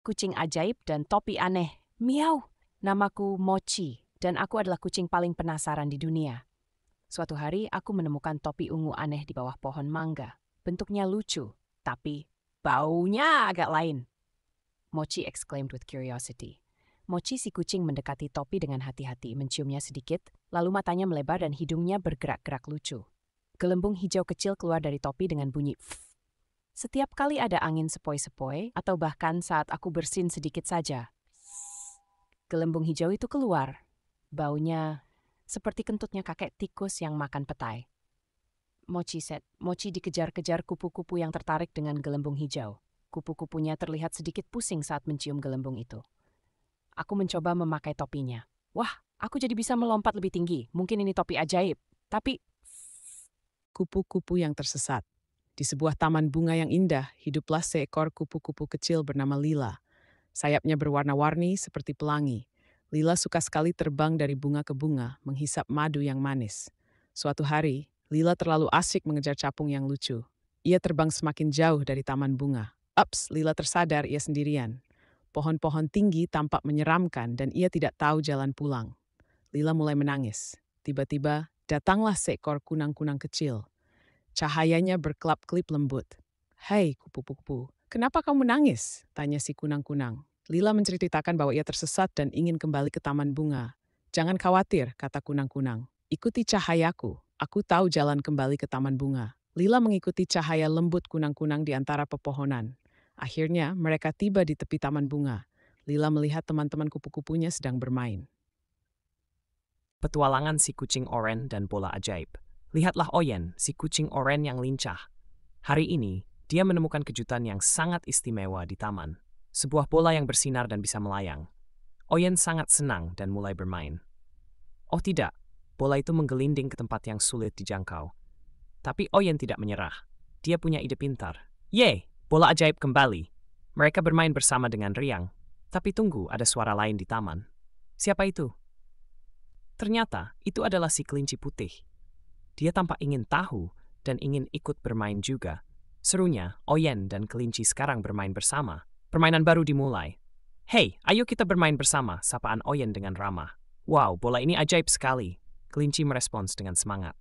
kucing ajaib dan topi aneh. Miau, namaku Mochi dan aku adalah kucing paling penasaran di dunia. Suatu hari aku menemukan topi ungu aneh di bawah pohon mangga. Bentuknya lucu, tapi baunya agak lain. Mochi exclaimed with curiosity. Mochi si kucing mendekati topi dengan hati-hati, menciumnya sedikit, lalu matanya melebar dan hidungnya bergerak-gerak lucu. Gelembung hijau kecil keluar dari topi dengan bunyi "Pff". Setiap kali ada angin sepoi-sepoi, atau bahkan saat aku bersin sedikit saja, gelembung hijau itu keluar. Baunya seperti kentutnya kakek tikus yang makan petai. Mochi dikejar-kejar kupu-kupu yang tertarik dengan gelembung hijau. Kupu-kupunya terlihat sedikit pusing saat mencium gelembung itu. Aku mencoba memakai topinya. Wah, aku jadi bisa melompat lebih tinggi. Mungkin ini topi ajaib. Tapi Kupu-kupu yang tersesat. Di sebuah taman bunga yang indah, hiduplah seekor kupu-kupu kecil bernama Lila. Sayapnya berwarna-warni seperti pelangi. Lila suka sekali terbang dari bunga ke bunga, menghisap madu yang manis. Suatu hari, Lila terlalu asik mengejar capung yang lucu. Ia terbang semakin jauh dari taman bunga. Ups, Lila tersadar ia sendirian. Pohon-pohon tinggi tampak menyeramkan dan ia tidak tahu jalan pulang. Lila mulai menangis. Tiba-tiba, datanglah seekor kunang-kunang kecil. Cahayanya berkelap-kelip lembut. "Hei, kupu-kupu, kenapa kamu menangis?" tanya si kunang-kunang. Lila menceritakan bahwa ia tersesat dan ingin kembali ke taman bunga. "Jangan khawatir," kata kunang-kunang. "Ikuti cahayaku, aku tahu jalan kembali ke taman bunga." Lila mengikuti cahaya lembut kunang-kunang di antara pepohonan. Akhirnya, mereka tiba di tepi taman bunga. Lila melihat teman-teman kupu-kupunya sedang bermain. Petualangan si kucing oren dan bola ajaib. Lihatlah Oyen, si kucing oren yang lincah. Hari ini, dia menemukan kejutan yang sangat istimewa di taman. Sebuah bola yang bersinar dan bisa melayang. Oyen sangat senang dan mulai bermain. Oh tidak, bola itu menggelinding ke tempat yang sulit dijangkau. Tapi Oyen tidak menyerah. Dia punya ide pintar. Yeay, bola ajaib kembali. Mereka bermain bersama dengan riang. Tapi tunggu, ada suara lain di taman. Siapa itu? Ternyata itu adalah si kelinci putih. Dia tampak ingin tahu dan ingin ikut bermain juga. Serunya, Oyen dan kelinci sekarang bermain bersama. Permainan baru dimulai. Hei, ayo kita bermain bersama, sapaan Oyen dengan ramah. Wow, bola ini ajaib sekali. Kelinci merespons dengan semangat.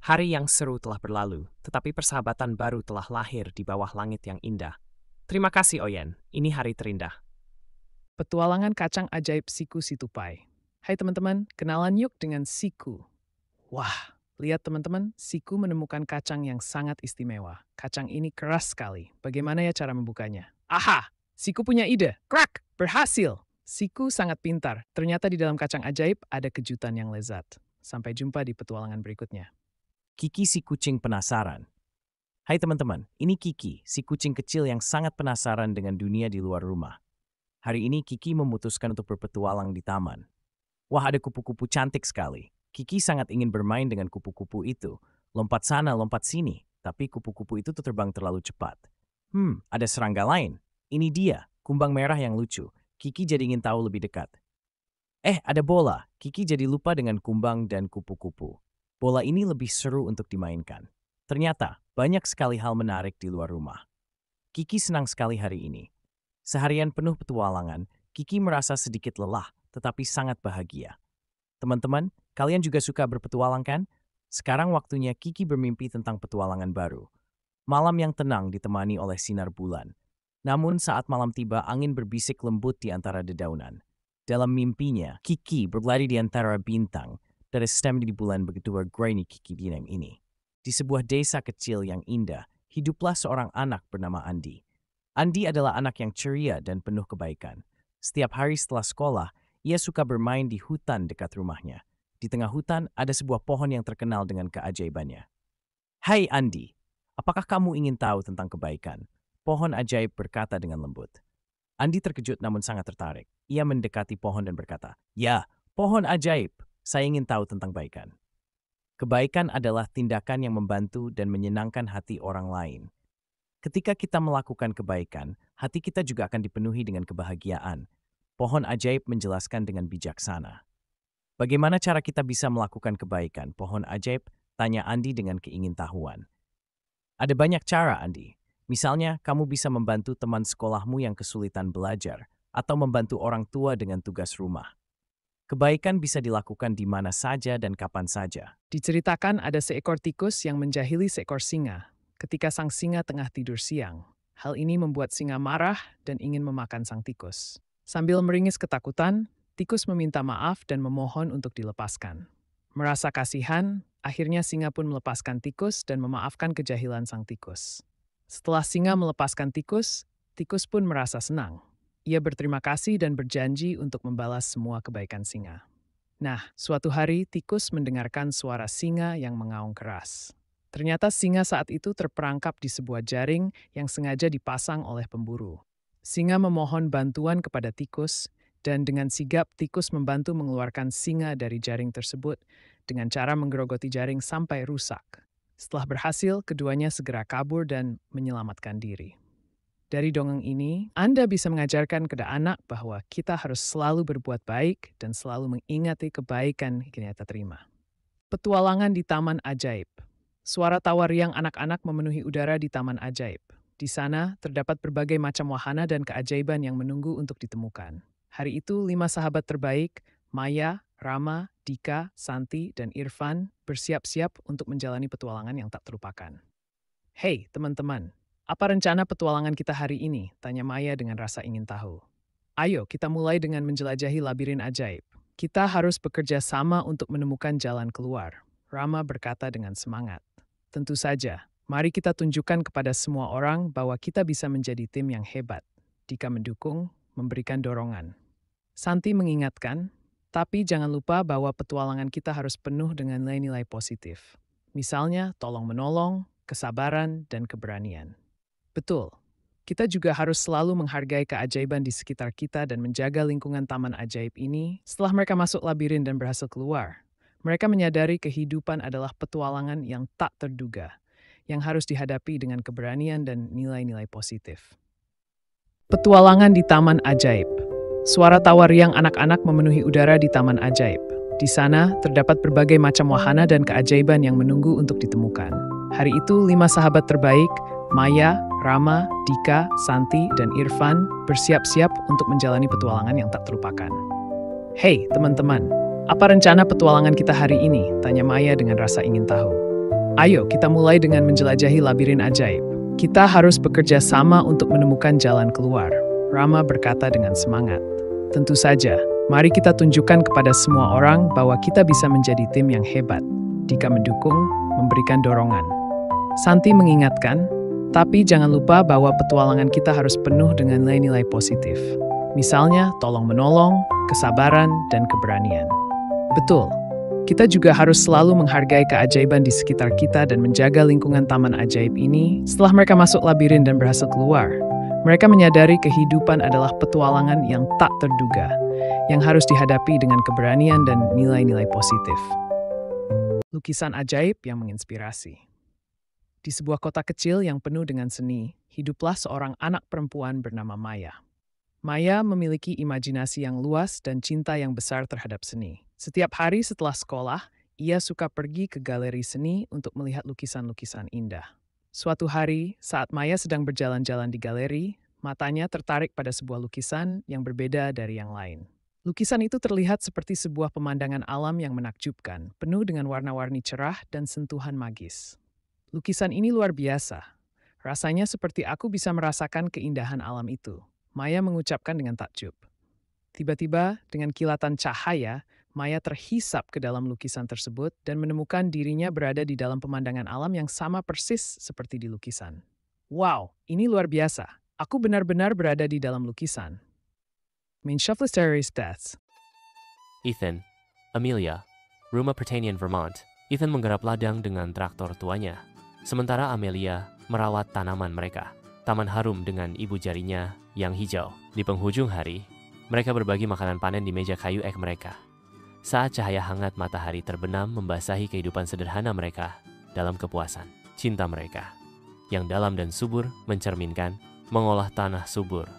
Hari yang seru telah berlalu, tetapi persahabatan baru telah lahir di bawah langit yang indah. Terima kasih Oyen, ini hari terindah. Petualangan kacang ajaib Siku Situpai. Hai teman-teman, kenalan yuk dengan Siku. Wah, lihat teman-teman, Siku menemukan kacang yang sangat istimewa. Kacang ini keras sekali. Bagaimana ya cara membukanya? Aha, Siku punya ide. Krak, berhasil. Siku sangat pintar. Ternyata di dalam kacang ajaib ada kejutan yang lezat. Sampai jumpa di petualangan berikutnya. Kiki si kucing penasaran. Hai teman-teman, ini Kiki, si kucing kecil yang sangat penasaran dengan dunia di luar rumah. Hari ini Kiki memutuskan untuk berpetualang di taman. Wah, ada kupu-kupu cantik sekali. Kiki sangat ingin bermain dengan kupu-kupu itu. Lompat sana, lompat sini. Tapi kupu-kupu itu terbang terlalu cepat. Ada serangga lain. Ini dia, kumbang merah yang lucu. Kiki jadi ingin tahu lebih dekat. Ada bola. Kiki jadi lupa dengan kumbang dan kupu-kupu. Bola ini lebih seru untuk dimainkan. Ternyata, banyak sekali hal menarik di luar rumah. Kiki senang sekali hari ini. Seharian penuh petualangan, Kiki merasa sedikit lelah, tetapi sangat bahagia. Teman-teman, kalian juga suka berpetualang kan? Sekarang waktunya Kiki bermimpi tentang petualangan baru. Malam yang tenang ditemani oleh sinar bulan. Namun saat malam tiba, angin berbisik lembut di antara dedaunan. Dalam mimpinya, Kiki berlari di antara bintang. Dari stem di bulan begitu bergeraini Kiki diam ini. Di sebuah desa kecil yang indah, hiduplah seorang anak bernama Andi. Andi adalah anak yang ceria dan penuh kebaikan. Setiap hari setelah sekolah, ia suka bermain di hutan dekat rumahnya. Di tengah hutan ada sebuah pohon yang terkenal dengan keajaibannya. Hai Andi, apakah kamu ingin tahu tentang kebaikan? Pohon ajaib berkata dengan lembut. Andi terkejut namun sangat tertarik. Ia mendekati pohon dan berkata, "Ya, pohon ajaib, saya ingin tahu tentang kebaikan." Kebaikan adalah tindakan yang membantu dan menyenangkan hati orang lain. Ketika kita melakukan kebaikan, hati kita juga akan dipenuhi dengan kebahagiaan. Pohon ajaib menjelaskan dengan bijaksana. Bagaimana cara kita bisa melakukan kebaikan? Pohon ajaib, tanya Andi dengan keingintahuan. Ada banyak cara, Andi. Misalnya, kamu bisa membantu teman sekolahmu yang kesulitan belajar, atau membantu orang tua dengan tugas rumah. Kebaikan bisa dilakukan di mana saja dan kapan saja. Diceritakan ada seekor tikus yang menjahili seekor singa ketika sang singa tengah tidur siang. Hal ini membuat singa marah dan ingin memakan sang tikus. Sambil meringis ketakutan, tikus meminta maaf dan memohon untuk dilepaskan. Merasa kasihan, akhirnya singa pun melepaskan tikus dan memaafkan kejahilan sang tikus. Setelah singa melepaskan tikus, tikus pun merasa senang. Ia berterima kasih dan berjanji untuk membalas semua kebaikan singa. Nah, suatu hari tikus mendengarkan suara singa yang mengaum keras. Ternyata singa saat itu terperangkap di sebuah jaring yang sengaja dipasang oleh pemburu. Singa memohon bantuan kepada tikus, dan dengan sigap tikus membantu mengeluarkan singa dari jaring tersebut dengan cara menggerogoti jaring sampai rusak. Setelah berhasil, keduanya segera kabur dan menyelamatkan diri. Dari dongeng ini, Anda bisa mengajarkan kepada anak bahwa kita harus selalu berbuat baik dan selalu mengingati kebaikan yang kita terima. Petualangan di Taman Ajaib. Suara tawa riang anak-anak memenuhi udara di Taman Ajaib. Di sana, terdapat berbagai macam wahana dan keajaiban yang menunggu untuk ditemukan. Hari itu, 5 sahabat terbaik, Maya, Rama, Dika, Santi, dan Irfan, bersiap-siap untuk menjalani petualangan yang tak terlupakan. Hei, teman-teman. Apa rencana petualangan kita hari ini? Tanya Maya dengan rasa ingin tahu. Ayo, kita mulai dengan menjelajahi labirin ajaib. Kita harus bekerja sama untuk menemukan jalan keluar. Rama berkata dengan semangat. Tentu saja, mari kita tunjukkan kepada semua orang bahwa kita bisa menjadi tim yang hebat. Dika mendukung, memberikan dorongan. Santi mengingatkan, tapi jangan lupa bahwa petualangan kita harus penuh dengan nilai-nilai positif. Misalnya, tolong-menolong, kesabaran, dan keberanian. Betul. Kita juga harus selalu menghargai keajaiban di sekitar kita dan menjaga lingkungan taman ajaib ini. Setelah mereka masuk labirin dan berhasil keluar, mereka menyadari kehidupan adalah petualangan yang tak terduga, yang harus dihadapi dengan keberanian dan nilai-nilai positif. Petualangan di Taman Ajaib. Suara tawa riang anak-anak memenuhi udara di Taman Ajaib. Di sana, terdapat berbagai macam wahana dan keajaiban yang menunggu untuk ditemukan. Hari itu, 5 sahabat terbaik, Maya, Rama, Dika, Santi, dan Irfan bersiap-siap untuk menjalani petualangan yang tak terlupakan. Hei, teman-teman, apa rencana petualangan kita hari ini? Tanya Maya dengan rasa ingin tahu. Ayo, kita mulai dengan menjelajahi labirin ajaib. Kita harus bekerja sama untuk menemukan jalan keluar. Rama berkata dengan semangat. Tentu saja, mari kita tunjukkan kepada semua orang bahwa kita bisa menjadi tim yang hebat. Dika mendukung, memberikan dorongan. Santi mengingatkan, tapi jangan lupa bahwa petualangan kita harus penuh dengan nilai-nilai positif. Misalnya, tolong-menolong, kesabaran, dan keberanian. Betul, kita juga harus selalu menghargai keajaiban di sekitar kita dan menjaga lingkungan taman ajaib ini. Setelah mereka masuk labirin dan berhasil keluar, mereka menyadari kehidupan adalah petualangan yang tak terduga, yang harus dihadapi dengan keberanian dan nilai-nilai positif. Lukisan ajaib yang menginspirasi. Di sebuah kota kecil yang penuh dengan seni, hiduplah seorang anak perempuan bernama Maya. Maya memiliki imajinasi yang luas dan cinta yang besar terhadap seni. Setiap hari setelah sekolah, ia suka pergi ke galeri seni untuk melihat lukisan-lukisan indah. Suatu hari, saat Maya sedang berjalan-jalan di galeri, matanya tertarik pada sebuah lukisan yang berbeda dari yang lain. Lukisan itu terlihat seperti sebuah pemandangan alam yang menakjubkan, penuh dengan warna-warni cerah dan sentuhan magis. Lukisan ini luar biasa. Rasanya seperti aku bisa merasakan keindahan alam itu. Maya mengucapkan dengan takjub. Tiba-tiba, dengan kilatan cahaya, Maya terhisap ke dalam lukisan tersebut dan menemukan dirinya berada di dalam pemandangan alam yang sama persis seperti di lukisan. Wow, ini luar biasa. Aku benar-benar berada di dalam lukisan. Main Shuffle Series Deaths. Ethan, Amelia, rumah pertanian Vermont. Ethan menggarap ladang dengan traktor tuanya. Sementara Amelia merawat tanaman mereka. Taman harum dengan ibu jarinya yang hijau. Di penghujung hari, mereka berbagi makanan panen di meja kayu ek mereka. Saat cahaya hangat matahari terbenam membasahi kehidupan sederhana mereka dalam kepuasan. Cinta mereka, yang dalam dan subur mencerminkan mengolah tanah subur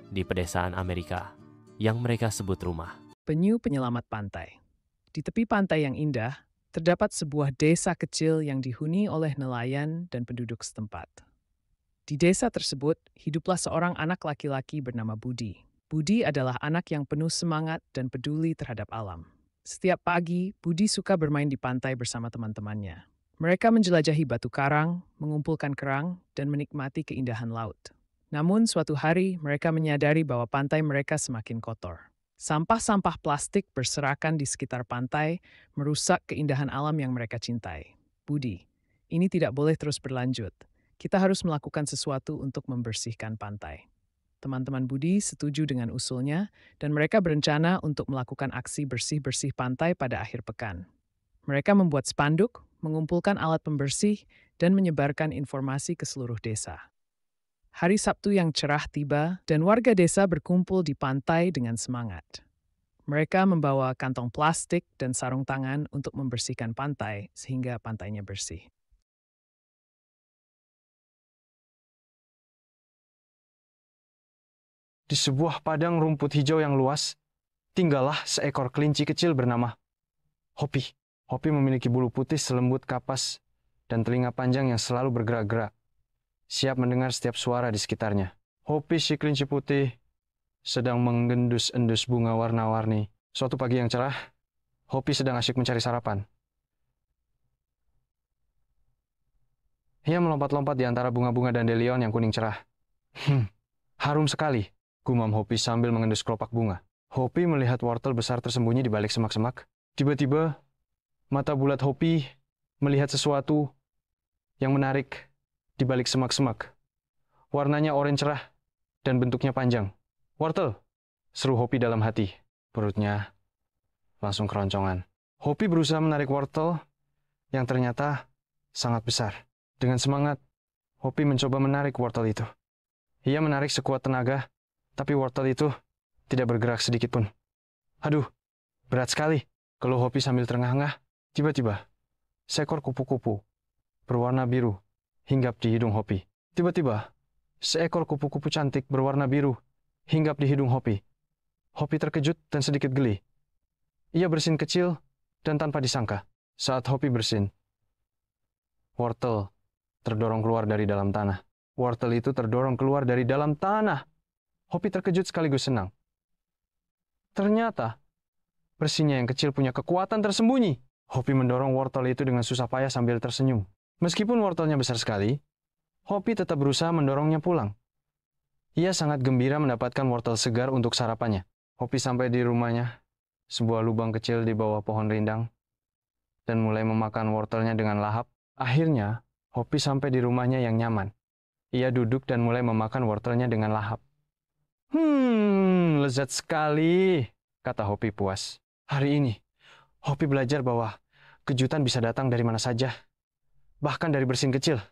di pedesaan Amerika yang mereka sebut rumah. Penyu penyelamat pantai. Di tepi pantai yang indah, terdapat sebuah desa kecil yang dihuni oleh nelayan dan penduduk setempat. Di desa tersebut, hiduplah seorang anak laki-laki bernama Budi. Budi adalah anak yang penuh semangat dan peduli terhadap alam. Setiap pagi, Budi suka bermain di pantai bersama teman-temannya. Mereka menjelajahi batu karang, mengumpulkan kerang, dan menikmati keindahan laut. Namun suatu hari, mereka menyadari bahwa pantai mereka semakin kotor. Sampah-sampah plastik berserakan di sekitar pantai, merusak keindahan alam yang mereka cintai. Budi, ini tidak boleh terus berlanjut. Kita harus melakukan sesuatu untuk membersihkan pantai. Teman-teman Budi setuju dengan usulnya, dan mereka berencana untuk melakukan aksi bersih-bersih pantai pada akhir pekan. Mereka membuat spanduk, mengumpulkan alat pembersih, dan menyebarkan informasi ke seluruh desa. Hari Sabtu yang cerah tiba, dan warga desa berkumpul di pantai dengan semangat. Mereka membawa kantong plastik dan sarung tangan untuk membersihkan pantai sehingga pantainya bersih. Di sebuah padang rumput hijau yang luas, tinggallah seekor kelinci kecil bernama Hopi. Hopi memiliki bulu putih selembut kapas dan telinga panjang yang selalu bergerak-gerak, siap mendengar setiap suara di sekitarnya. Hopi si kelinci putih sedang mengendus-endus bunga warna-warni. Suatu pagi yang cerah, Hopi sedang asyik mencari sarapan. Ia melompat-lompat di antara bunga-bunga dandelion yang kuning cerah. Harum sekali, gumam Hopi sambil mengendus kelopak bunga. Hopi melihat wortel besar tersembunyi di balik semak-semak. Tiba-tiba, mata bulat Hopi melihat sesuatu yang menarik di balik semak-semak. Warnanya oranye cerah dan bentuknya panjang. Wortel, seru Hopi dalam hati. Perutnya langsung keroncongan. Hopi berusaha menarik wortel yang ternyata sangat besar. Dengan semangat, Hopi mencoba menarik wortel itu. Ia menarik sekuat tenaga, tapi wortel itu tidak bergerak sedikit pun. Aduh, berat sekali. Keluh Hopi sambil terengah-engah. Tiba-tiba, seekor kupu-kupu berwarna biru hinggap di hidung Hopi. Tiba-tiba, seekor kupu-kupu cantik berwarna biru hinggap di hidung Hopi. Hopi terkejut dan sedikit geli. Ia bersin kecil dan tanpa disangka. Saat Hopi bersin, wortel terdorong keluar dari dalam tanah. Wortel itu terdorong keluar dari dalam tanah. Hopi terkejut sekaligus senang. Ternyata, bersinnya yang kecil punya kekuatan tersembunyi. Hopi mendorong wortel itu dengan susah payah sambil tersenyum. Meskipun wortelnya besar sekali, Hopi tetap berusaha mendorongnya pulang. Ia sangat gembira mendapatkan wortel segar untuk sarapannya. Hopi sampai di rumahnya, sebuah lubang kecil di bawah pohon rindang, dan mulai memakan wortelnya dengan lahap. Akhirnya, Hopi sampai di rumahnya yang nyaman. Ia duduk dan mulai memakan wortelnya dengan lahap. Lezat sekali, kata Hopi puas. Hari ini, Hopi belajar bahwa kejutan bisa datang dari mana saja, bahkan dari bersin kecil.